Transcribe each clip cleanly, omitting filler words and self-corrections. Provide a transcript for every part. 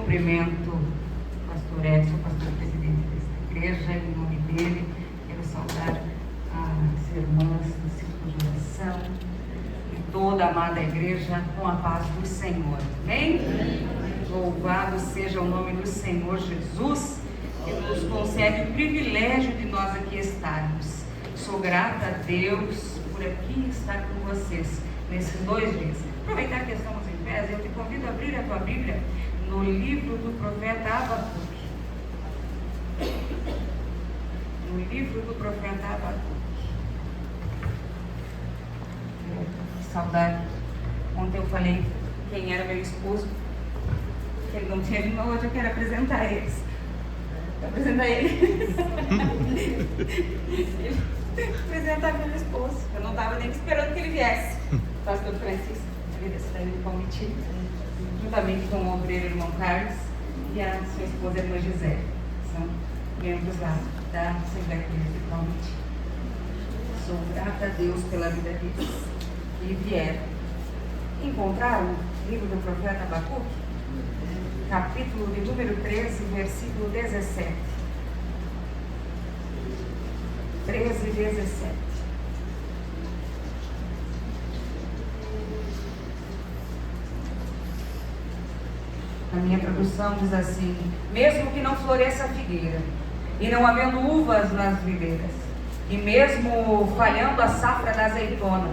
cumprimento o pastor Edson, o pastor presidente desta igreja, em nome dele. Quero saudar as irmãs do círculo de oração e toda a amada igreja com a paz do Senhor. Amém? Louvado seja o nome do Senhor Jesus, que nos concede o privilégio de nós aqui estarmos. Sou grata a Deus por aqui estar com vocês nesses 2 dias. Aproveitar que estamos em pé, eu te convido a abrir a tua Bíblia no livro do profeta Abacuque. No livro do profeta Abacuque. Que saudade. Ontem eu falei quem era meu esposo, que ele não tinha vindo, hoje eu quero apresentar eles. Vou apresentar ele. Apresentar meu esposo. Eu não estava nem esperando que ele viesse. Pastor Francisco, ele está indo convite, juntamente com o obreiro irmão Carlos e a sua esposa irmã Gisele. São membros lá da Assembleia de Convite. Sou grata a Deus pela vida deles. E vieram. Encontraram o livro do profeta Abacuque, capítulo de número 13, versículo 17. 13 e 17. A minha tradução diz assim: mesmo que não floresça a figueira, e não havendo uvas nas videiras, e mesmo falhando a safra da azeitona,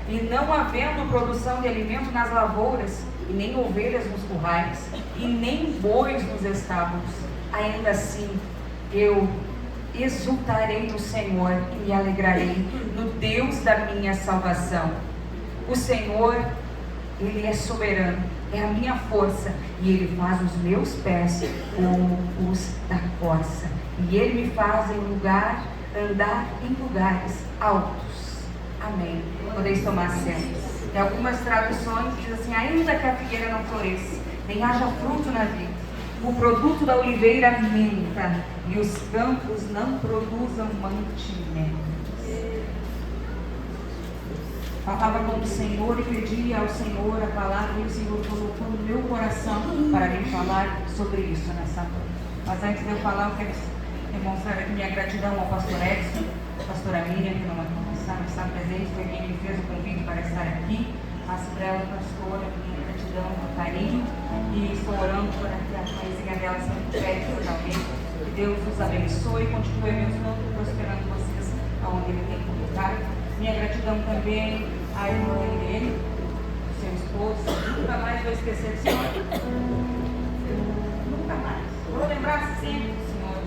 e não havendo produção de alimento nas lavouras, e nem ovelhas nos currais, e nem bois nos estábulos, ainda assim eu exultarei no Senhor e me alegrarei no Deus da minha salvação. O Senhor, Ele é soberano, é a minha força, e Ele faz os meus pés como os da corça, e Ele me faz andar em lugares altos. Amém. Podeis tomar assento. Em algumas traduções diz assim: ainda que a figueira não floresça, nem haja fruto na vida, o produto da oliveira minta, e os campos não produzam mantimentos. Falava com o Senhor e pedia ao Senhor a palavra, e o Senhor colocou no meu coração para me falar sobre isso nessa noite. Mas antes de eu falar, eu quero demonstrar aqui minha gratidão ao pastor Edson, a pastora Miriam, que não está presente, foi quem me fez o convite para estar aqui. Faço para ela, pastora, minha gratidão, meu carinho, e estou orando por aqui a mãezinha dela sempre pede totalmente. Que Deus os abençoe e continue abençoando e prosperando vocês aonde Ele tem colocado. Minha gratidão também à irmã Irene, seu esposo. Nunca mais vou esquecer do Senhor. Nunca mais. Vou lembrar sempre do Senhor.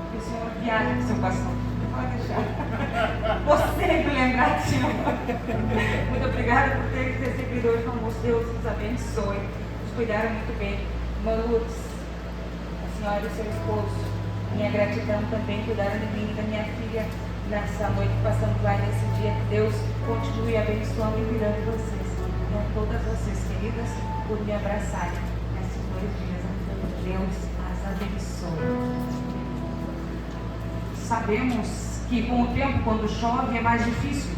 Que o Senhor viaja com seu pastor. Pode deixar. Vou sempre lembrar do Senhor. Muito obrigada por ter recebido hoje no almoço. Deus os abençoe. Nos cuidaram muito bem. Irmã Lourdes, a senhora e o seu esposo. Minha gratidão também, cuidaram de mim e da minha filha nessa noite que passamos lá nesse dia. Que Deus continue abençoando e cuidando de vocês. E a todas vocês, queridas, por me abraçarem nesses 2 dias. Deus as abençoe. Sabemos que com o tempo, quando chove, é mais difícil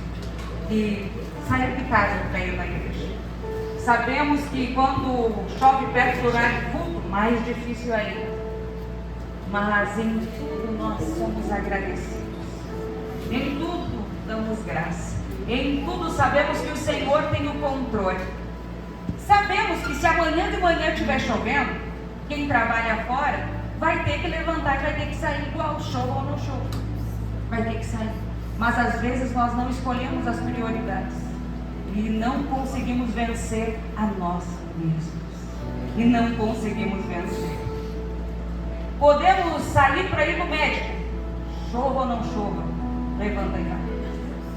de sair de casa para ir na igreja. Sabemos que quando chove perto do horário de culto, mais difícil ainda. Mas em tudo nós somos agradecidos. Em tudo damos graça. Em tudo sabemos que o Senhor tem o controle. Sabemos que se amanhã de manhã estiver chovendo, quem trabalha fora vai ter que levantar e vai ter que sair igual chova ou não chova. Vai ter que sair. Mas às vezes nós não escolhemos as prioridades. E não conseguimos vencer a nós mesmos. E não conseguimos vencer. Podemos sair para ir no médico. Chova ou não chova, levanta e vai.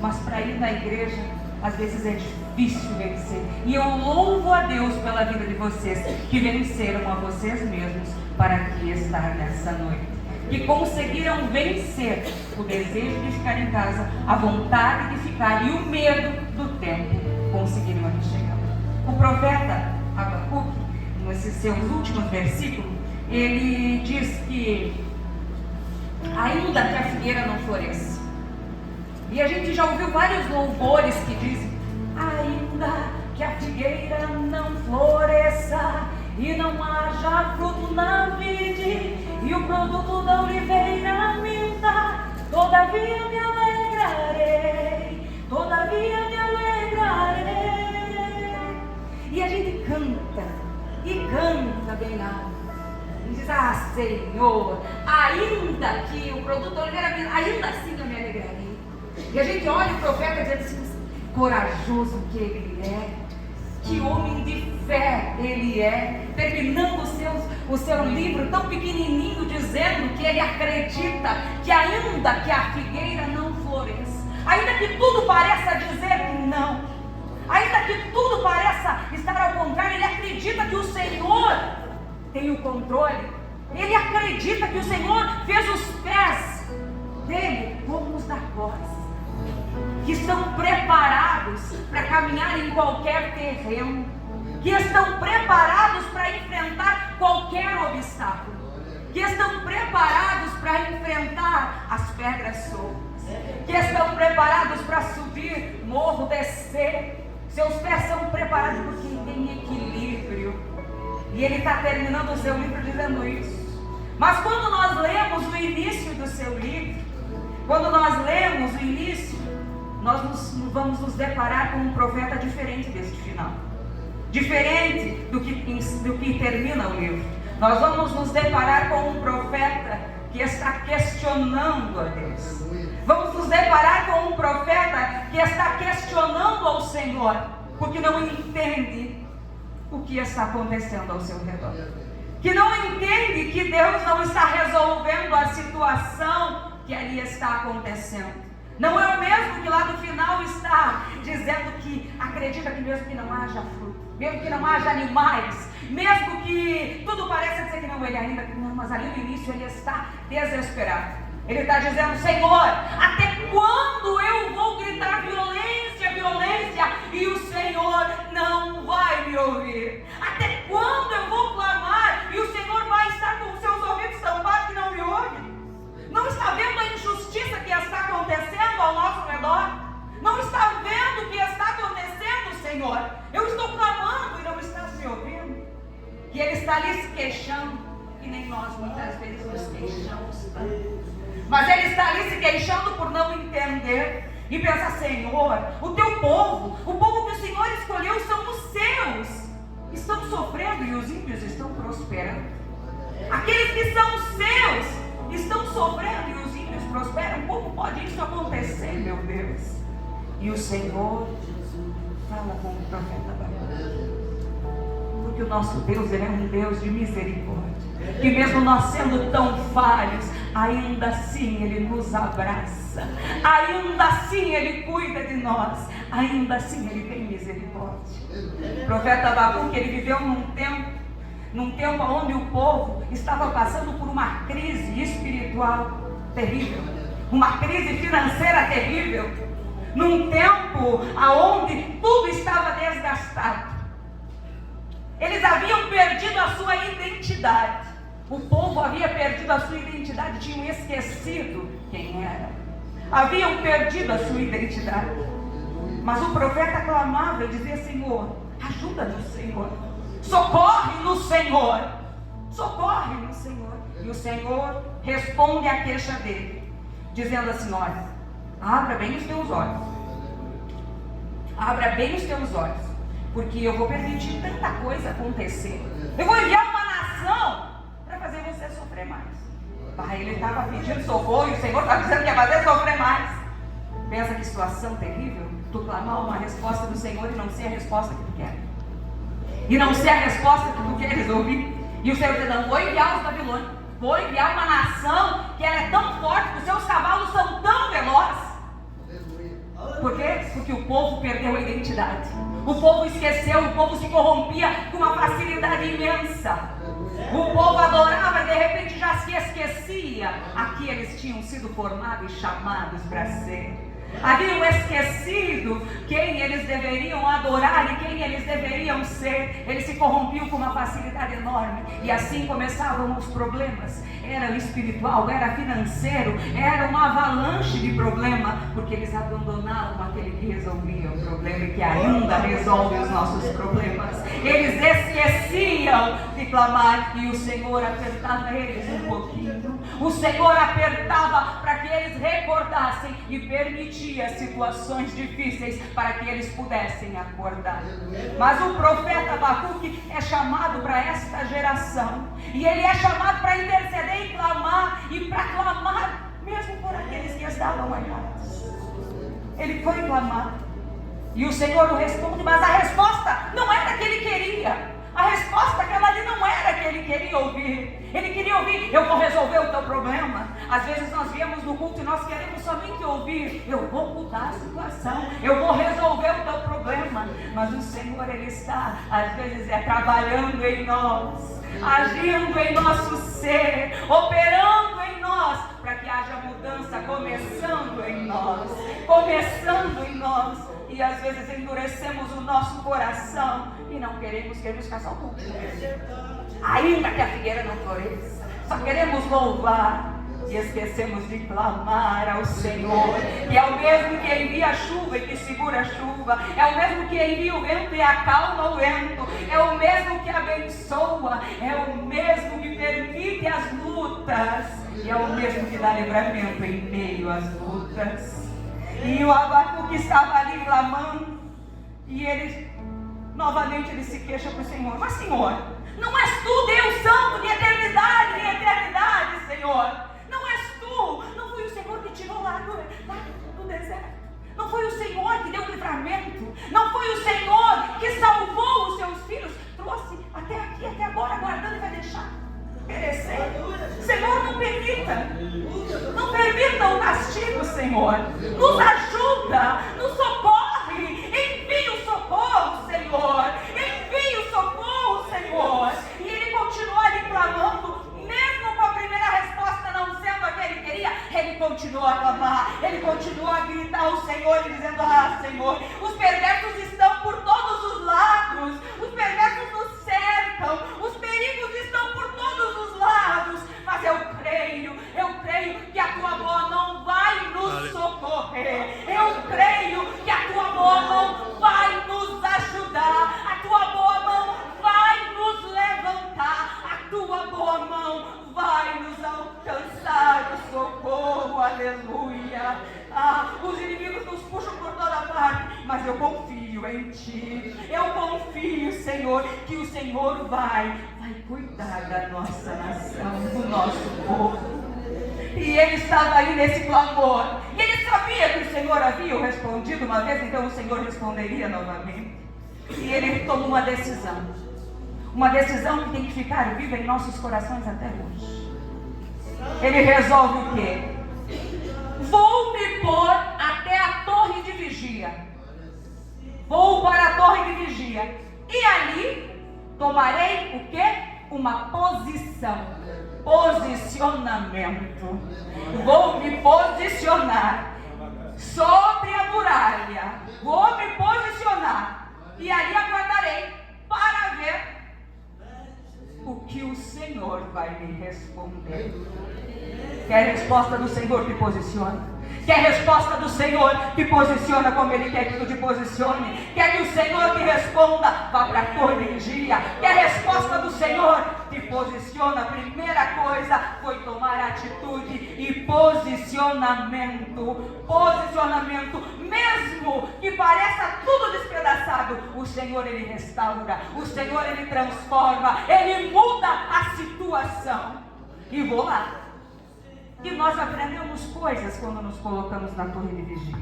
Mas para ir na igreja, às vezes é difícil vencer. E eu louvo a Deus pela vida de vocês, que venceram a vocês mesmos para aqui estar nessa noite. Que conseguiram vencer o desejo de ficar em casa, a vontade de ficar e o medo do tempo. Conseguiram aqui chegar. O profeta Abacuque, nesses seus últimos versículos, ele diz que ainda que a figueira não floresça. E a gente já ouviu vários louvores que dizem: ainda que a figueira não floresça, e não haja fruto na vide, e o produto da oliveira minta, todavia me alegrarei, todavia me alegrarei. E a gente canta, e canta bem alto, e diz: ah, Senhor, ainda que o produto da oliveira minta, ainda assim eu me alegrarei. E a gente olha o profeta dizendo assim: corajoso que ele é, que homem de fé ele é, terminando o seu livro tão pequenininho, dizendo que ele acredita que ainda que a figueira não floresça, ainda que tudo pareça dizer que não, ainda que tudo pareça estar ao contrário, ele acredita que o Senhor tem o controle, ele acredita que o Senhor fez os pés dele como os da corça, que estão preparados para caminhar em qualquer terreno, que estão preparados para enfrentar qualquer obstáculo, que estão preparados para enfrentar as pedras soltas, que estão preparados para subir morro, descer. Seus pés são preparados por quem tem equilíbrio. E ele está terminando o seu livro dizendo isso. Mas quando nós lemos o início do seu livro, quando nós lemos o início, nós vamos nos deparar com um profeta diferente deste final, diferente do que termina o livro. Nós vamos nos deparar com um profeta que está questionando a Deus. Vamos nos deparar com um profeta que está questionando ao Senhor, porque não entende o que está acontecendo ao seu redor, que não entende que Deus não está resolvendo a situação que ali está acontecendo. Não é o mesmo que lá no final está dizendo que acredita que mesmo que não haja fruto, mesmo que não haja animais, mesmo que tudo pareça dizer que não, ele ainda não, mas ali no início ele está desesperado. Ele está dizendo: Senhor, até quando eu vou gritar violência, violência, e o Senhor não vai me ouvir? Até quando eu vou clamar e o Senhor vai estar com os seus ouvidos tampados que não me ouve? Não está vendo a injustiça que está acontecendo ao nosso redor? Não está vendo o que está acontecendo, Senhor? Eu estou clamando e não está me ouvindo. E ele está ali se queixando, que nem nós muitas vezes nos queixamos tanto. Mas ele está ali se queixando por não entender. E pensa: Senhor, o teu povo, o povo que o Senhor escolheu são os seus, estão sofrendo e os ímpios estão prosperando. Aqueles que são seus estão sofrendo e os ímpios prosperam. Como pode isso acontecer, meu Deus? E o Senhor fala com o profeta Abacuque, porque o nosso Deus, ele é um Deus de misericórdia, que mesmo nós sendo tão falhos, ainda assim ele nos abraça, ainda assim ele cuida de nós, ainda assim ele tem misericórdia. O profeta Abacuque, ele viveu num tempo onde o povo estava passando por uma crise espiritual terrível, uma crise financeira terrível, num tempo onde tudo estava desgastado. Eles haviam perdido a sua identidade. O povo havia perdido a sua identidade, tinham esquecido quem era, haviam perdido a sua identidade. Mas o profeta clamava e dizia: Senhor, ajuda-nos, Senhor. Socorre no Senhor, socorre no Senhor. E o Senhor responde à queixa dele, dizendo assim: olha, abra bem os teus olhos, abra bem os teus olhos, porque eu vou permitir tanta coisa acontecer. Eu vou enviar uma nação para fazer você sofrer mais. Ele estava pedindo socorro e o Senhor estava dizendo que ia fazer sofrer mais. Pensa que situação terrível, tu clamar uma resposta do Senhor e não ser a resposta que tu quer, e não ser a resposta que tu queres ouvir. E o Senhor diz: não, vou enviar os babilônios, vou enviar uma nação que ela é tão forte, que os seus cavalos são tão velozes. Por quê? Porque o povo perdeu a identidade, o povo esqueceu, o povo se corrompia com uma facilidade imensa. O povo adorava e de repente já se esquecia a que eles tinham sido formados e chamados para ser. Haviam esquecido quem eles deveriam adorar e quem eles deveriam ser. Eles se corrompiam com uma facilidade enorme. E assim começavam os problemas. Era espiritual, era financeiro, era uma avalanche de problema, porque eles abandonavam aquele que resolvia o problema e que ainda resolve os nossos problemas. Eles esqueciam de clamar e o Senhor apertava eles um pouquinho. O Senhor apertava para que eles recordassem e permitia situações difíceis para que eles pudessem acordar. Mas o profeta Abacuque é chamado para esta geração, e ele é chamado para interceder e clamar, e para clamar mesmo por aqueles que estavam errados. Ele foi clamar e o Senhor o responde, mas a resposta não era a que ele queria. A resposta aquela ali não era a que ele queria ouvir. Ele queria ouvir: eu vou resolver o teu problema. Às vezes nós viemos no culto e nós queremos somente ouvir: eu vou mudar a situação, eu vou resolver o teu problema. Mas o Senhor, Ele está, às vezes, trabalhando em nós, agindo em nosso ser, operando em nós, para que haja mudança, começando em nós. E às vezes endurecemos o nosso coração e não queremos ficar só com ainda que a figueira não floresça, só queremos louvar e esquecemos de clamar ao Senhor, que é o mesmo que envia a chuva e que segura a chuva, é o mesmo que envia o vento e acalma o vento, é o mesmo que abençoa, é o mesmo que permite as lutas, e é o mesmo que dá livramento em meio às lutas. E o Abacuque estava ali clamando, e ele novamente ele se queixa para o Senhor: mas Senhor, não és tu Deus santo de eternidade em eternidade, Senhor? Não és tu? Não foi o Senhor que tirou lá do deserto? Não foi o Senhor que deu livramento? Não foi o Senhor que salvou os seus filhos? Trouxe até aqui, até agora, guardando e vai deixar perecer? Senhor, não permita o castigo, Senhor. Nos ajuda, nos socorre, envia o socorro, Senhor. Envia o socorro, Senhor. E ele continuou ali clamando, mesmo com a primeira resposta não sendo a que ele queria. Ele continuou a clamar, ele continuou a gritar ao Senhor, dizendo: ah, Senhor, os perversos estão por todos os lados, os perversos nos cercam, os perigos estão por todos os lados, mas eu creio que a tua boa mão vai nos socorrer, eu creio que a tua boa mão vai nos ajudar, a tua boa mão vai nos levantar, a tua boa mão vai nos alcançar o socorro, aleluia. Os inimigos nos puxam por toda parte, mas eu confio em ti, eu confio, Senhor, que o Senhor vai cuidar da nossa nação, do nosso povo. E ele estava aí nesse clamor, e ele sabia que o Senhor havia respondido uma vez, então o Senhor responderia novamente. E ele tomou uma decisão que tem que ficar viva em nossos corações até hoje. Ele resolve o quê? Vou me pôr até a torre de vigia. Vou para a torre de vigia, e ali tomarei o quê? Uma posicionamento. Vou me posicionar sobre a muralha. Vou me posicionar, e ali aguardarei para ver o que o Senhor vai me responder. Quer a resposta do Senhor? Te posiciona. Quer a resposta do Senhor? Te posiciona como Ele quer que tu te posicione. Quer que o Senhor te responda? Vá para a torre de vigia. Quer a resposta do Senhor? Te posiciona. A primeira coisa foi tomar atitude e posicionamento. Posicionamento. Mesmo que pareça tudo despedaçado, o Senhor, Ele restaura. O Senhor, Ele transforma. Ele muda a situação. E vou lá. E nós aprendemos coisas quando nos colocamos na torre de vigia.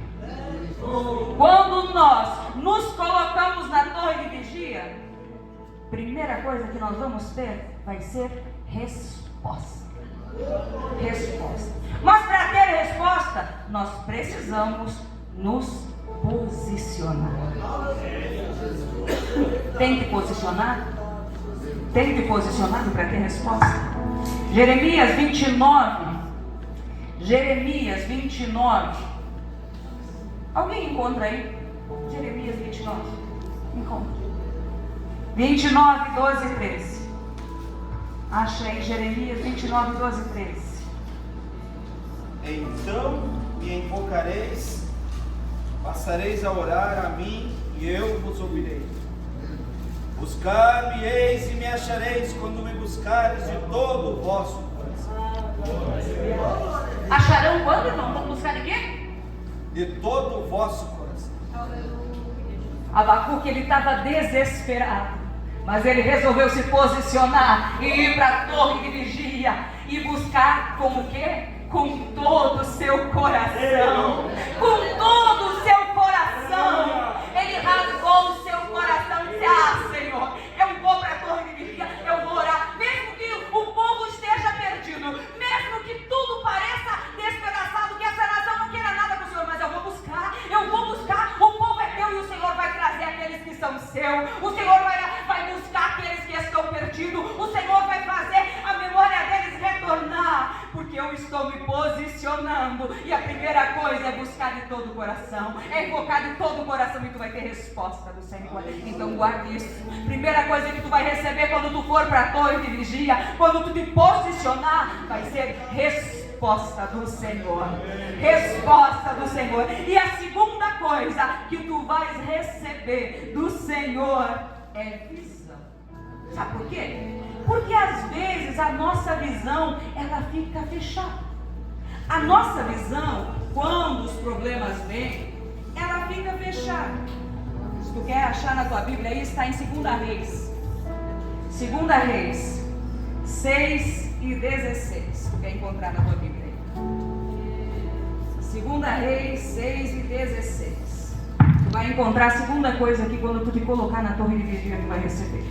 Quando nós nos colocamos na torre de vigia, primeira coisa que nós vamos ter vai ser resposta. Resposta. Mas para ter resposta, nós precisamos nos posicionar. Tem que posicionar? Tem que posicionar para ter resposta. Jeremias 29, Alguém encontra aí? Jeremias 29. Encontra. 29, 12 e 13. Acha aí Jeremias 29, 12 e 13. Então me invocareis, passareis a orar a mim, e eu vos ouvirei. Buscar-me-eis e me achareis, quando me buscareis de todo o vosso coração. Acharão quando, irmão? Vamos buscar de quê? De todo o vosso coração. Abacuque, ele estava desesperado, mas ele resolveu se posicionar e ir para a torre de vigia e buscar com o quê? Com todo o seu coração. Com todo o seu coração. Ele rasgou o seu coração e disse: ah, Senhor, eu vou para a torre de vigia, eu vou orar, mesmo que o povo esteja perdido, mesmo que tudo pareça despedaçado, que essa nação não queira nada com o Senhor, mas eu vou buscar, o povo é teu e o Senhor vai trazer aqueles que são seus, o Senhor vai buscar aqueles que estão perdidos, o Senhor vai fazer a memória deles retornar, porque eu estou me posicionando, e a primeira coisa é buscar de todo o coração, é invocar de todo o coração, e tu vai ter resposta do Senhor. Então guarde isso. Primeira coisa que tu vai receber quando tu for para a torre de vigia, quando tu te posicionar, vai ser resposta do Senhor. Resposta do Senhor. E a segunda coisa que tu vais receber do Senhor é visão. Sabe por quê? Porque às vezes a nossa visão, ela fica fechada. A nossa visão, quando os problemas vêm, ela fica fechada. Se tu quer achar na tua Bíblia, aí está em 2 Reis. 2 Reis 6 e 16. Tu quer encontrar na tua Bíblia aí? 2 Reis 6 e 16. Tu vai encontrar a segunda coisa aqui, quando tu te colocar na torre de vigia, tu vai receber.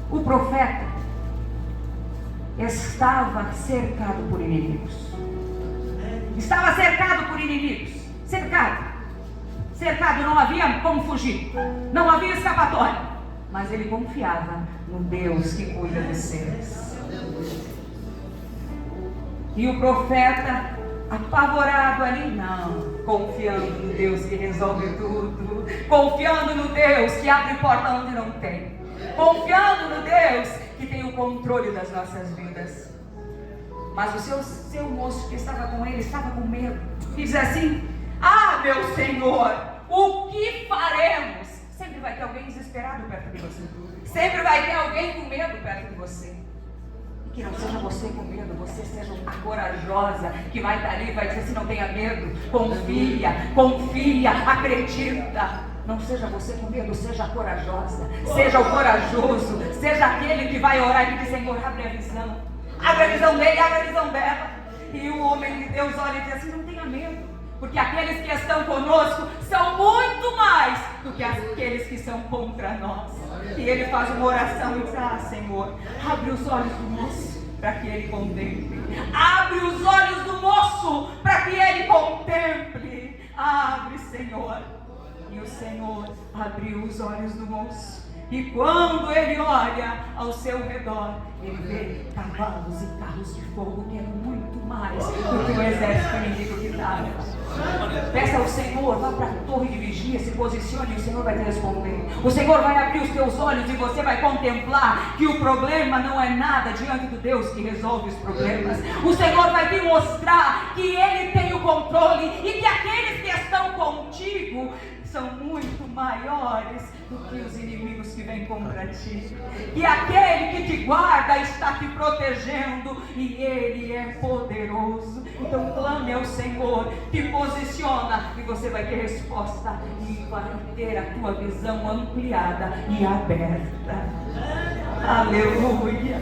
O profeta estava cercado por inimigos. Estava cercado por inimigos. Cercado, não havia como fugir. Não havia escapatória. Mas ele confiava no Deus que cuida dos seus. E o profeta, apavorado ali, não, confiando no Deus que resolve tudo, confiando no Deus que abre porta onde não tem, confiando no Deus que tem o controle das nossas vidas. Mas o seu moço que estava com ele estava com medo e diz assim: ah, meu Senhor, o que faremos? Sempre vai ter alguém desesperado perto de você, sempre vai ter alguém com medo perto de você. Que não seja você com medo, você seja a corajosa que vai estar ali e vai dizer assim: não tenha medo, confia, acredita. Não seja você com medo, seja a corajosa, seja o corajoso, seja aquele que vai orar e diz: Senhor, abre a visão dele, abre a visão dela. E o homem de Deus olha e diz assim: não tenha medo, porque aqueles que estão conosco são muito mais do que aqueles que são contra nós. E ele faz uma oração e diz: ah, Senhor, abre os olhos do moço para que ele contemple. Abre os olhos do moço para que ele contemple. Abre, Senhor. E o Senhor abriu os olhos do moço. E quando ele olha ao seu redor, ele vê cavalos e carros de fogo, que é muito mais do que o exército inimigo que estava. Peça ao Senhor, vá para a torre de vigia, se posicione e o Senhor vai te responder. O Senhor vai abrir os teus olhos e você vai contemplar que o problema não é nada diante do Deus que resolve os problemas. O Senhor vai te mostrar que Ele tem o controle e que aqueles que estão contigo são muito maiores do que os inimigos que vêm contra ti. E aquele que te guarda está te protegendo e Ele é poderoso. Então clame ao Senhor, te posiciona e você vai ter resposta e vai ter a tua visão ampliada e aberta. Aleluia!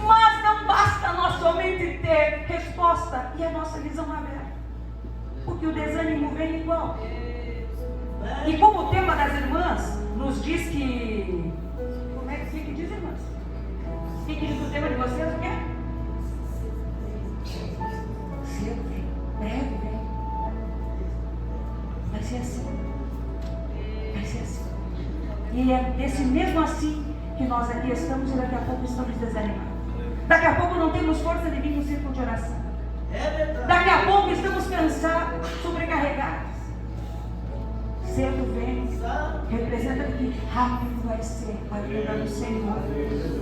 Mas não basta nós somente ter resposta e a nossa visão aberta, porque o desânimo vem igual. E como o tema das irmãs nos diz que... Como é que diz, irmãs? O que diz o tema de vocês? O quê? Cedo vem, breve vem. Vai ser assim. Vai ser assim. E é desse mesmo assim que nós aqui estamos e daqui a pouco estamos desanimados. Daqui a pouco não temos força de vir no círculo de oração. Daqui a pouco estamos cansados. representa que rápido vai ser a vida do Senhor,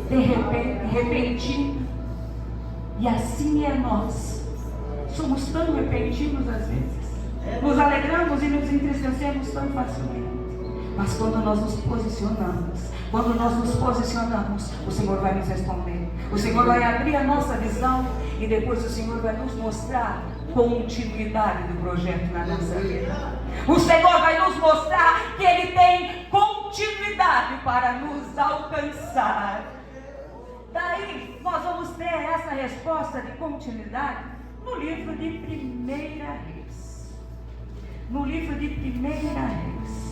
de repente, repentino. E assim é nós. Somos tão repentinos às vezes. Nos alegramos e nos entristecemos tão facilmente. Mas quando nós nos posicionamos, o Senhor vai nos responder. O Senhor vai abrir a nossa visão e depois o Senhor vai nos mostrar continuidade do projeto na nossa vida. O Senhor vai nos mostrar que Ele tem continuidade para nos alcançar. Daí nós vamos ter essa resposta de continuidade no livro de 1 Reis. No livro de 1 Reis.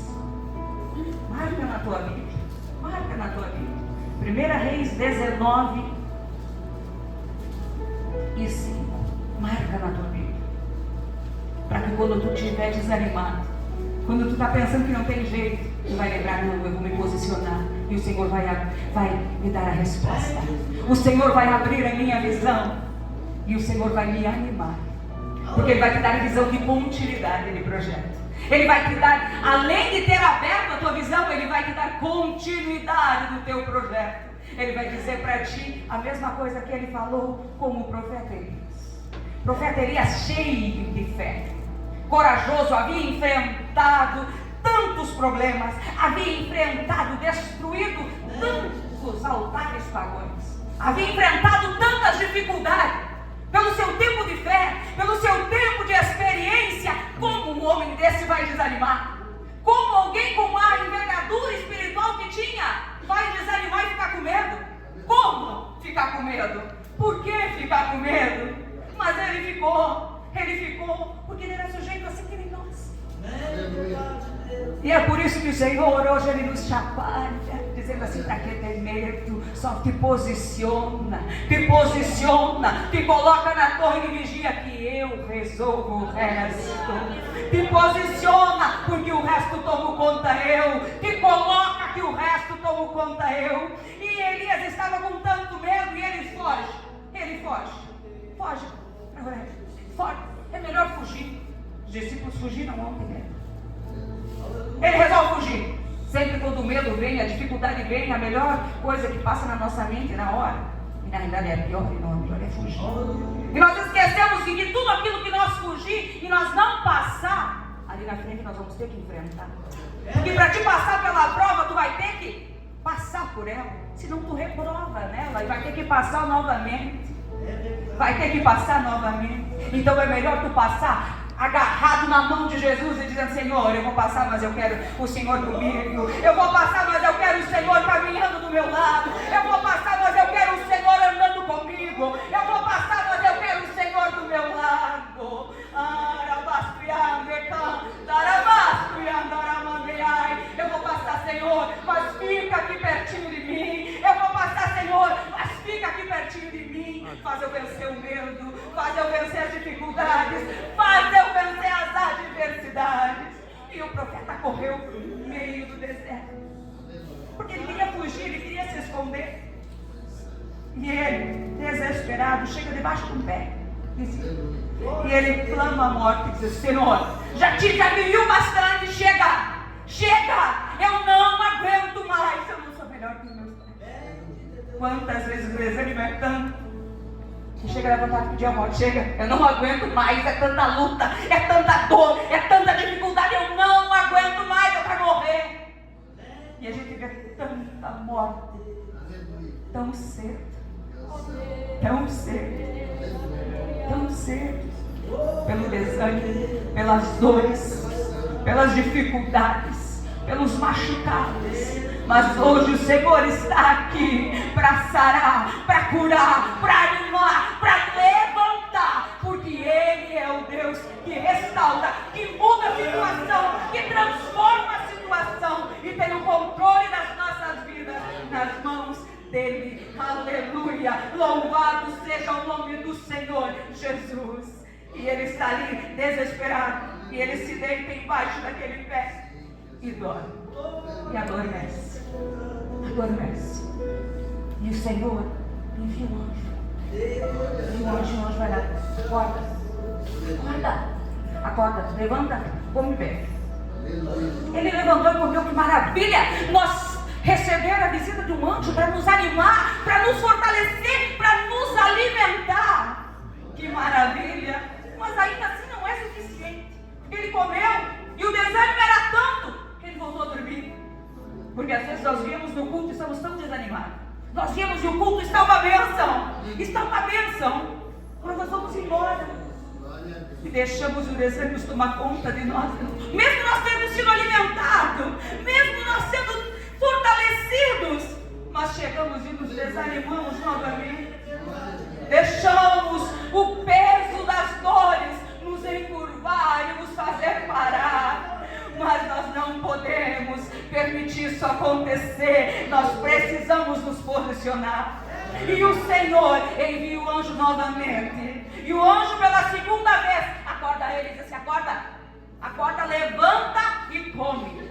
Marca na tua Bíblia. Marca na tua Bíblia. 1 Reis 19 e 5. Marca na tua Bíblia. Para que quando tu estiver desanimado, quando tu está pensando que não tem jeito, tu vai lembrar, não, eu vou me posicionar. E o Senhor vai me dar a resposta. O Senhor vai abrir a minha visão. E o Senhor vai me animar. Porque Ele vai te dar a visão de continuidade de projeto. Ele vai te dar, além de ter aberto a tua visão, Ele vai te dar continuidade no teu projeto. Ele vai dizer para ti a mesma coisa que Ele falou com o profeta Elias. O profeta Elias, cheio de fé, corajoso, havia enfrentado tantos problemas, havia enfrentado, destruído tantos altares pagãos, havia enfrentado tantas dificuldades. Pelo seu tempo de fé, pelo seu tempo de experiência, como um homem desse vai desanimar? Como alguém com a envergadura espiritual que tinha vai desanimar e ficar com medo? Como ficar com medo? Por que ficar com medo? Mas ele ficou, porque ele era sujeito a seguir em nós. E é por isso que o Senhor hoje Ele nos chacoalha, dizendo assim: para que ter medo? Só te posiciona, te coloca na torre de vigia que eu resolvo o resto. Te posiciona, porque o resto tomo conta eu. Te coloca que o resto tomo conta eu. E Elias estava com tanto medo e ele foge. É melhor fugir. Os discípulos fugiram ontem, né? Ele resolve fugir. Sempre quando o medo vem, a dificuldade vem, a melhor coisa que passa na nossa mente na hora, e na realidade é a pior, e não, a melhor é fugir. E nós esquecemos que de tudo aquilo que nós fugir e nós não passar, ali na frente nós vamos ter que enfrentar. Porque para te passar pela prova, tu vai ter que passar por ela, senão tu reprova nela e vai ter que passar novamente. Então é melhor tu passar agarrado na mão de Jesus e dizendo: Senhor, eu vou passar, mas eu quero o Senhor comigo. Eu vou passar, mas eu quero o Senhor caminhando do meu lado. Eu vou passar, mas eu quero o Senhor andando comigo. Eu vou passar, mas eu quero o Senhor do meu lado. Eu vou passar, Senhor, mas fica aqui pertinho de mim. Eu vou passar, Senhor, mas fica aqui pertinho de mim. Faz eu vencer o medo, faz eu vencer as dificuldades, faz eu vencer as adversidades. E o profeta correu para o meio do deserto, porque ele queria fugir, ele queria se esconder. E ele, desesperado, chega debaixo de um pé, e ele clama a morte e diz: Senhor, já te caminhou bastante, chega, eu não aguento mais, eu não sou melhor que os meus pais. Quantas vezes o desanimo é tanto que chega a levantar e pedir a morte: chega, eu não aguento mais, é tanta luta, é tanta dor, é tanta dificuldade, eu não aguento mais, eu quero morrer. E a gente vê tanta morte tão cedo, pelo desânimo, pelas dores, pelas dificuldades, pelos machucados. Mas hoje o Senhor está aqui para sarar, para curar, para animar, para levantar, porque Ele é o Deus que restaura, que muda a situação, que transforma a situação e tem o controle das nossas vidas nas mãos dele. Aleluia, louvado seja o nome do Senhor Jesus. E ele está ali desesperado, e ele se deita embaixo daquele pé e dorme, e adormece. E o Senhor envia um anjo, e o anjo vai lá: acorda, levanta, come pé. Ele levantou e comeu, que maravilha! Nós receber a visita de um anjo para nos animar, para nos fortalecer, para nos alimentar. Que maravilha! Mas ainda assim não é suficiente. Ele comeu e o desânimo era tanto que ele voltou a dormir. Porque às vezes nós viemos no culto e estamos tão desanimados. Nós viemos e o culto está uma bênção. Está uma bênção. Mas nós vamos embora. E deixamos o desânimo tomar conta de nós. Mesmo nós tendo sido alimentados, mesmo nós sendo fortalecidos, nós chegamos e nos desanimamos novamente. Deixamos o peso das dores nos encurvar e nos fazer parar. Mas nós não podemos permitir isso acontecer. Nós precisamos nos posicionar. E o Senhor envia o anjo novamente. E o anjo pela segunda vez acorda ele e diz assim: acorda, acorda, levanta e come.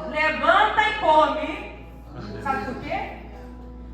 Levanta e come. Sabe por quê?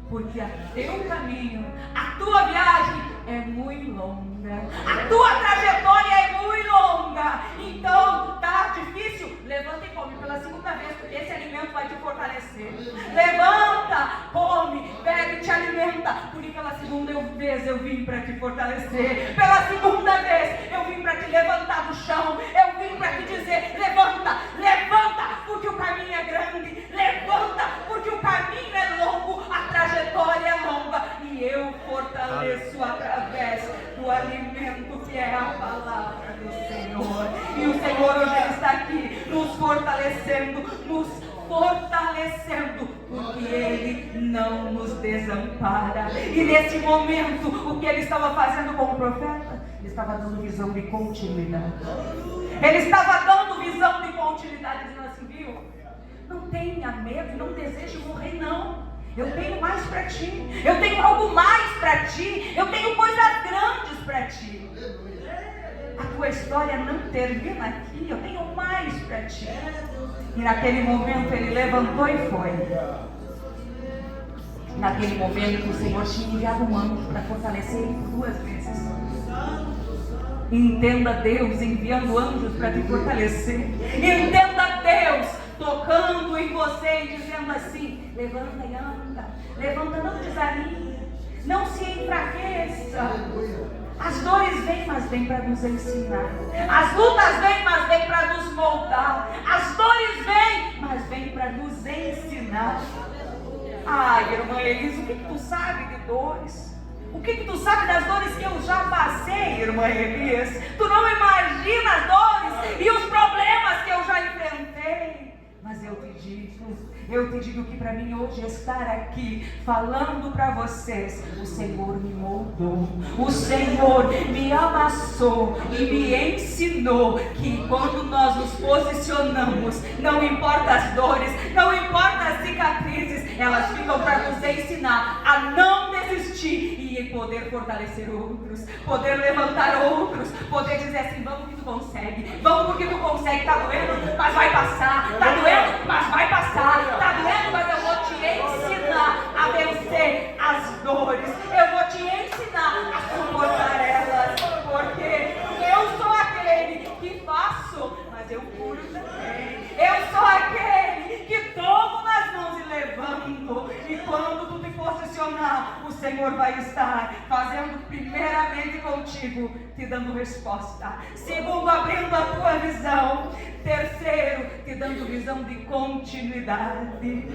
Porque o teu caminho, a tua viagem é muito longa. A tua trajetória é muito longa. Então, tá difícil? Levanta e come pela segunda vez, porque esse alimento vai te fortalecer. Levanta, come, bebe e te alimenta, porque pela segunda vez eu vim para te fortalecer. Pela segunda vez eu vim para te levantar do chão. Eu vim para te dizer: levanta, levanta, porque o caminho é grande. Levanta, porque o caminho é longo. A trajetória é longa. E eu fortaleço através do alimento que é a palavra do Senhor. E o Senhor hoje está aqui nos fortalecendo, porque Ele não nos desampara. E nesse momento, o que Ele estava fazendo com o profeta? Ele estava dando visão de continuidade. Ele estava dando visão de continuidade, dizendo assim: viu? Não tenha medo, não deseje morrer, não. Eu tenho mais para ti. Eu tenho algo mais para ti. Eu tenho coisas grandes para ti. A tua história não termina aqui. Eu tenho mais para ti. E naquele momento ele levantou e foi. Naquele momento o Senhor tinha enviado um anjo para fortalecer ele por 2 vezes. Entenda Deus enviando anjos para te fortalecer. Entenda Deus tocando em você e dizendo assim: levanta e anda. Levanta, não desanime. Não se enfraqueça. As dores vêm, mas vêm para nos ensinar. As lutas vêm, mas vêm para nos moldar. As dores vêm, mas vêm para nos ensinar. Ai, irmã Elisa, o que tu sabe de dores? O que tu sabe das dores que eu já passei, irmã Elisa? Tu não imagina as dores e os problemas que eu já enfrentei. Mas eu te digo que para mim hoje estar aqui falando para vocês, o Senhor me moldou, o Senhor me amassou e me ensinou que quando nós nos posicionamos, não importa as dores, não importa as cicatrizes, elas ficam para nos ensinar a não desistir e poder fortalecer outros, poder levantar outros, poder dizer assim: vamos que tu consegue, vamos porque tu consegue, tá doendo, mas vai passar, tá doendo, mas vai passar, tá doendo, mas eu vou te ensinar a vencer as dores, eu vou te ensinar a suportar elas, porque eu sou aquele que faço, mas eu curo também. Eu sou aquele que tomo nas mãos e levanto. E quando tu te posicionar, o Senhor vai estar fazendo primeiramente contigo, te dando resposta. Segundo, abrindo a tua visão. Terceiro, te dando visão de continuidade.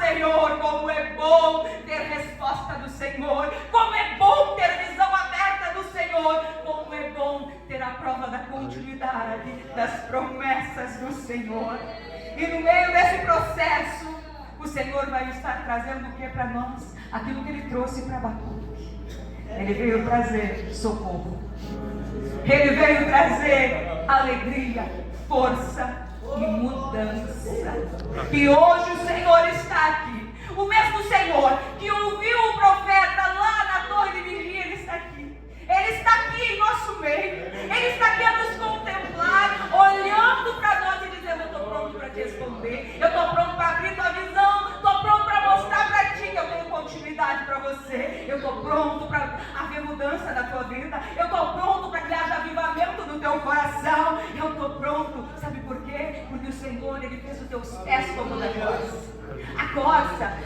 Senhor, como é bom ter resposta do Senhor. Como é bom ter visão aberta do Senhor. Como é bom ter a prova da continuidade das promessas do Senhor. E no meio desse processo, o Senhor vai estar trazendo o que para nós? Aquilo que Ele trouxe para Abacuque. Ele veio trazer socorro. Ele veio trazer alegria, força e mudança. E hoje o Senhor está aqui. O mesmo Senhor que ouviu o profeta lá na torre de vigia, Ele está aqui. Ele está aqui em nosso meio. Ele está aqui a nos contemplar, olhando para nós e dizendo: eu estou pronto para te responder. Eu estou pronto para abrir tua visão. Estou pronto para mostrar para ti que eu tenho continuidade para você. Eu estou pronto para haver mudança na tua vida. Eu estou pronto para que haja avivamento no teu coração. Eu estou pronto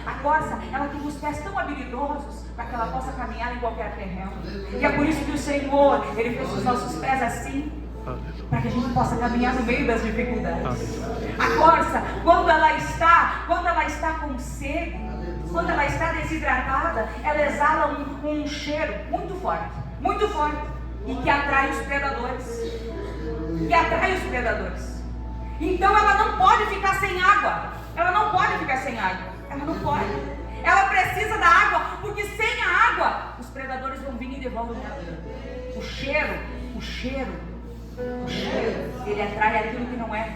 A corça, ela tem os pés tão habilidosos para que ela possa caminhar em qualquer terreno. E é por isso que o Senhor, Ele fez os nossos pés assim, para que a gente possa caminhar no meio das dificuldades. A corça, quando ela está com sede, quando ela está desidratada, ela exala um cheiro muito forte, e que atrai os predadores. Então ela não pode ficar sem água. Ela precisa da água, porque sem a água os predadores vão vir e devoram ela. O cheiro, ele atrai aquilo que não é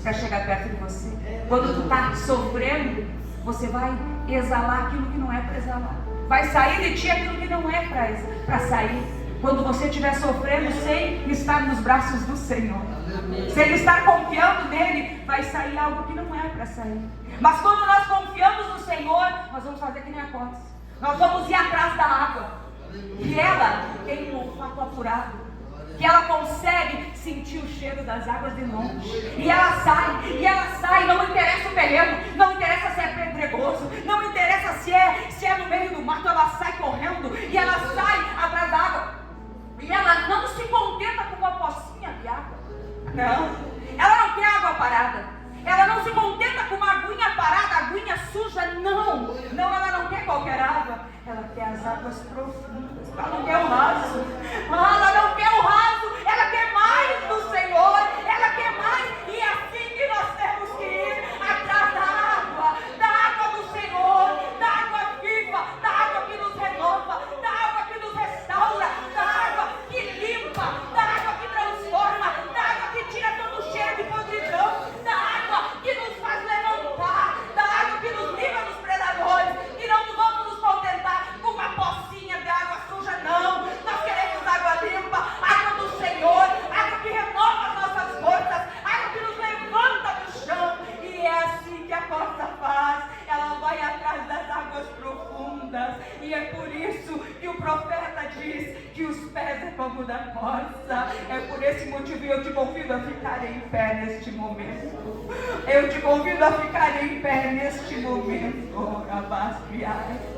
para chegar perto de você. Quando tu está sofrendo, você vai exalar aquilo que não é para exalar. Vai sair de ti aquilo que não é para sair. Quando você estiver sofrendo sem estar nos braços do Senhor, sem estar confiando nele, vai sair algo que não é para sair. Mas quando nós confiamos no Senhor, nós vamos fazer que nem a corça. Nós vamos ir atrás da água. E ela tem um olfato apurado, que ela consegue sentir o cheiro das águas de longe. E ela sai, não interessa o terreno, não interessa se é pedregoso, não interessa se é no meio do mato, ela sai correndo e ela sai atrás da água. E ela não se contenta com uma pocinha de água. Não, ela não quer água parada. Ela não se contenta com uma aguinha parada, aguinha suja. Não, ela não quer qualquer água. Ela quer as águas profundas. Ela não quer o raso. Ela quer mais do Senhor. Ela quer mais. E é assim que nós temos que ir atrás da água do Senhor, da água viva, da água que nos renova, da água que nos restaura, da água que limpa, da água que transforma, da água que tira todo o cheiro de podridão, da água que nos faz levantar, da água que nos livra dos predadores. E não vamos nos contentar com uma pocinha de água suja, não. Nós queremos água limpa, água do Senhor, água que renova as nossas forças, água que nos levanta do chão. E é assim que a corça faz. Ela vai atrás das águas profundas. E é por isso que o profeta diz que os pés é como da corça. É por esse motivo que eu te convido a ficar em pé neste momento. Eu te convido a ficar em pé neste momento. Abaste-me.